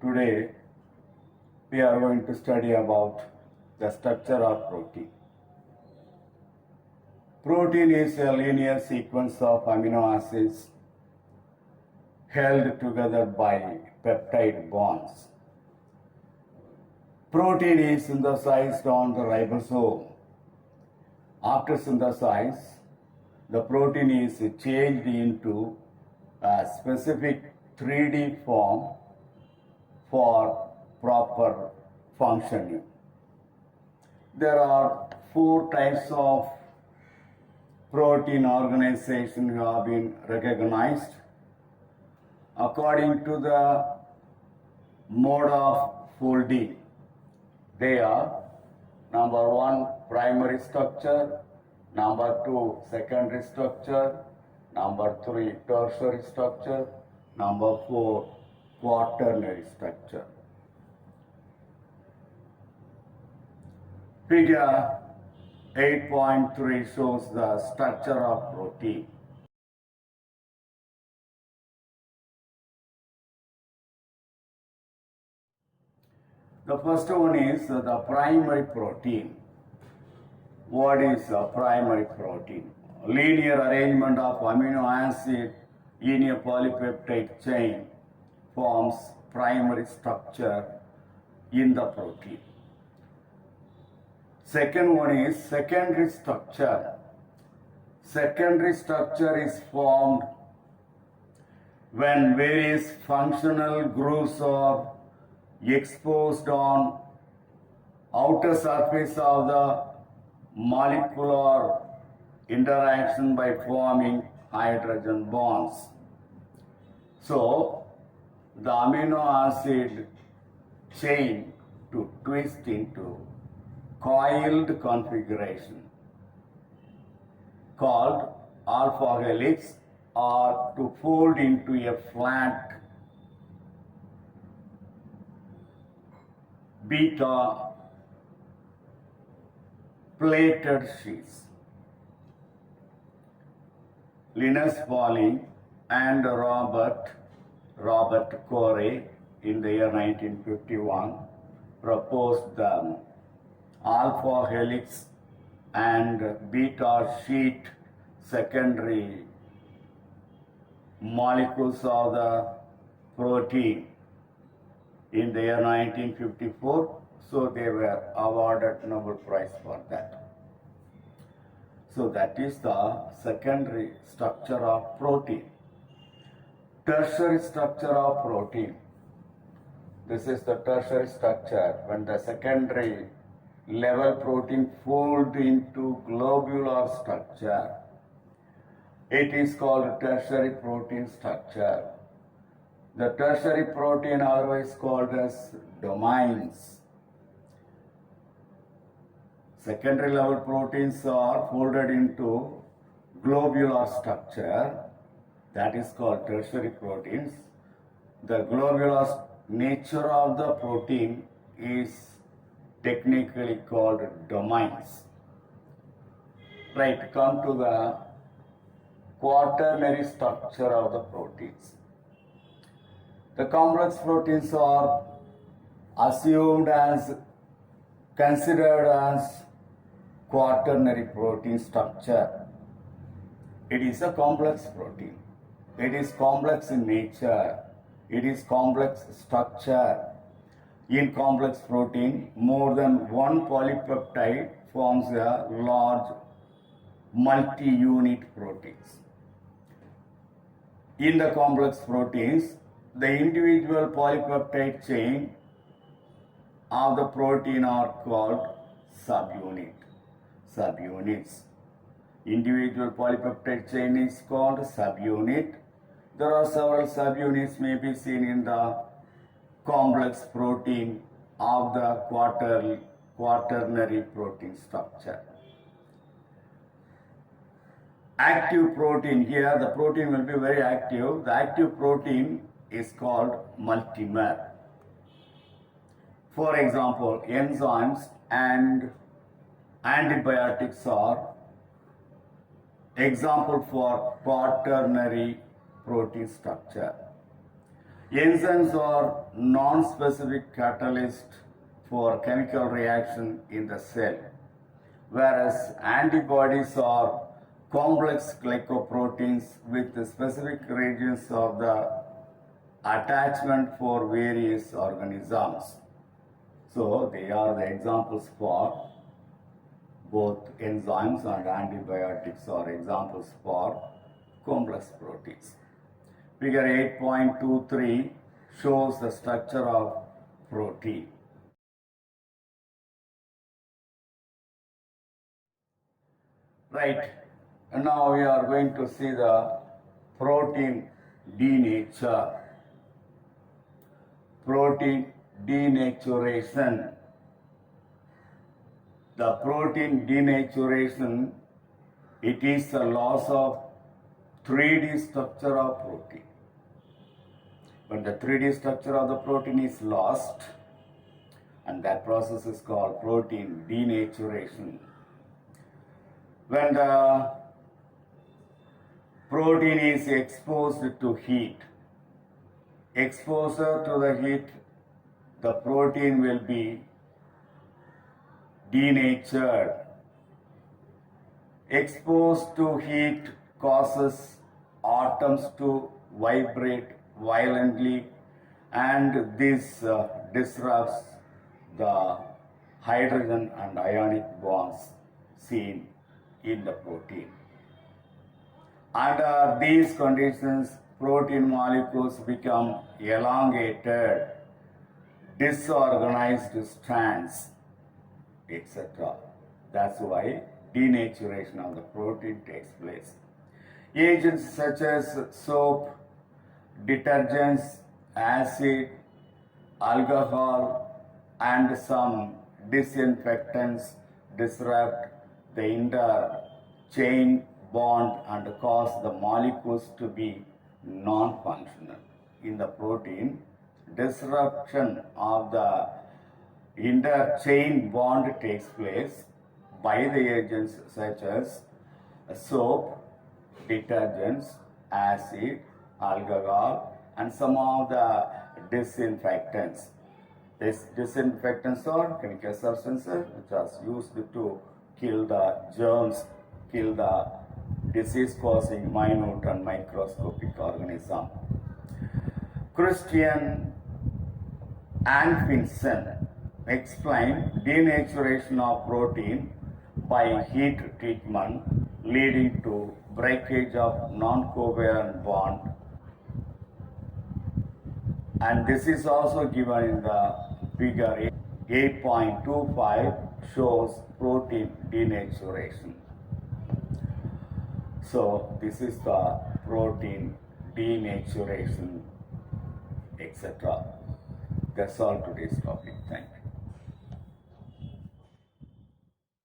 Today we are going to study about the structure of protein. Protein is a linear sequence of amino acids held together by peptide bonds. Protein is synthesized on the ribosome. After synthesis, the protein is changed into a specific 3D form for proper functioning. There are 4 types of protein organization have been recognized according to the mode of folding. They are number 1 primary structure, number 2 secondary structure, number 3 tertiary structure, number 4 quaternary structure. Figure 8.3 shows the structure of protein. The first one is the primary protein. What is a primary protein? Linear arrangement of amino acid in a polypeptide chain forms primary structure in the protein. Second one is secondary structure. Secondary structure is formed when various functional groups are exposed on outer surface of the molecular interaction by forming hydrogen bonds. So, the amino acid chain to twist into coiled configuration called alpha helix or to fold into a flat beta plated sheets. Linus Pauling and Robert Corey in the year 1951 proposed the alpha helix and beta sheet secondary molecules of the protein in the year 1954. So they were awarded Nobel Prize for that. So that is the secondary structure of protein. Tertiary structure of protein. This is the tertiary structure when the secondary level protein fold into globular structure. It is called tertiary protein structure. The tertiary protein otherwise called as domains. Secondary level proteins are folded into globular structure, that is called tertiary proteins. The globular nature of the protein is technically called domains. Right, come to the quaternary structure of the proteins. The complex proteins are considered as quaternary protein structure. It is a complex protein. It is complex in nature. It is complex structure. In complex protein, more than one polypeptide forms a large multi-unit proteins. In the complex proteins, the individual polypeptide chain of the protein are called subunits. Individual polypeptide chain is called subunit. There are several subunits may be seen in the complex protein of the quaternary protein structure. Active protein, here the protein will be very active. The active protein is called multimer. For example, enzymes and antibiotics are example for quaternary protein structure. Enzymes are non-specific catalysts for chemical reaction in the cell, whereas antibodies are complex glycoproteins with specific regions of the attachment for various organisms. So they are the examples for both enzymes and antibiotics are examples for complex proteins. Figure 8.23 shows the structure of protein. Right, and now we are going to see the protein denature. Protein denaturation. The protein denaturation, it is the loss of 3D structure of protein. When the 3D structure of the protein is lost, and that process is called protein denaturation. When the protein is exposed to heat, exposure to the heat, the protein will be denatured. Exposed to heat causes atoms to vibrate violently, and this disrupts the hydrogen and ionic bonds seen in the protein. Under these conditions, protein molecules become elongated, disorganized strands, etc. That's why denaturation of the protein takes place. Agents such as soap, detergents, acid, alcohol, and some disinfectants disrupt the inter-chain bond and cause the molecules to be non-functional. In the protein, disruption of the inter-chain bond takes place by the agents such as soap, detergents, acid, alcohol, and some of the disinfectants. These disinfectants are chemical substances which are used to kill the germs, kill the disease-causing minute and microscopic organism. Christian Anfinsen explained denaturation of protein by heat treatment leading to breakage of non-covalent bond, and this is also given in the figure 8.25 shows protein denaturation. So this is the protein denaturation, etc. That's all today's topic. Thank you.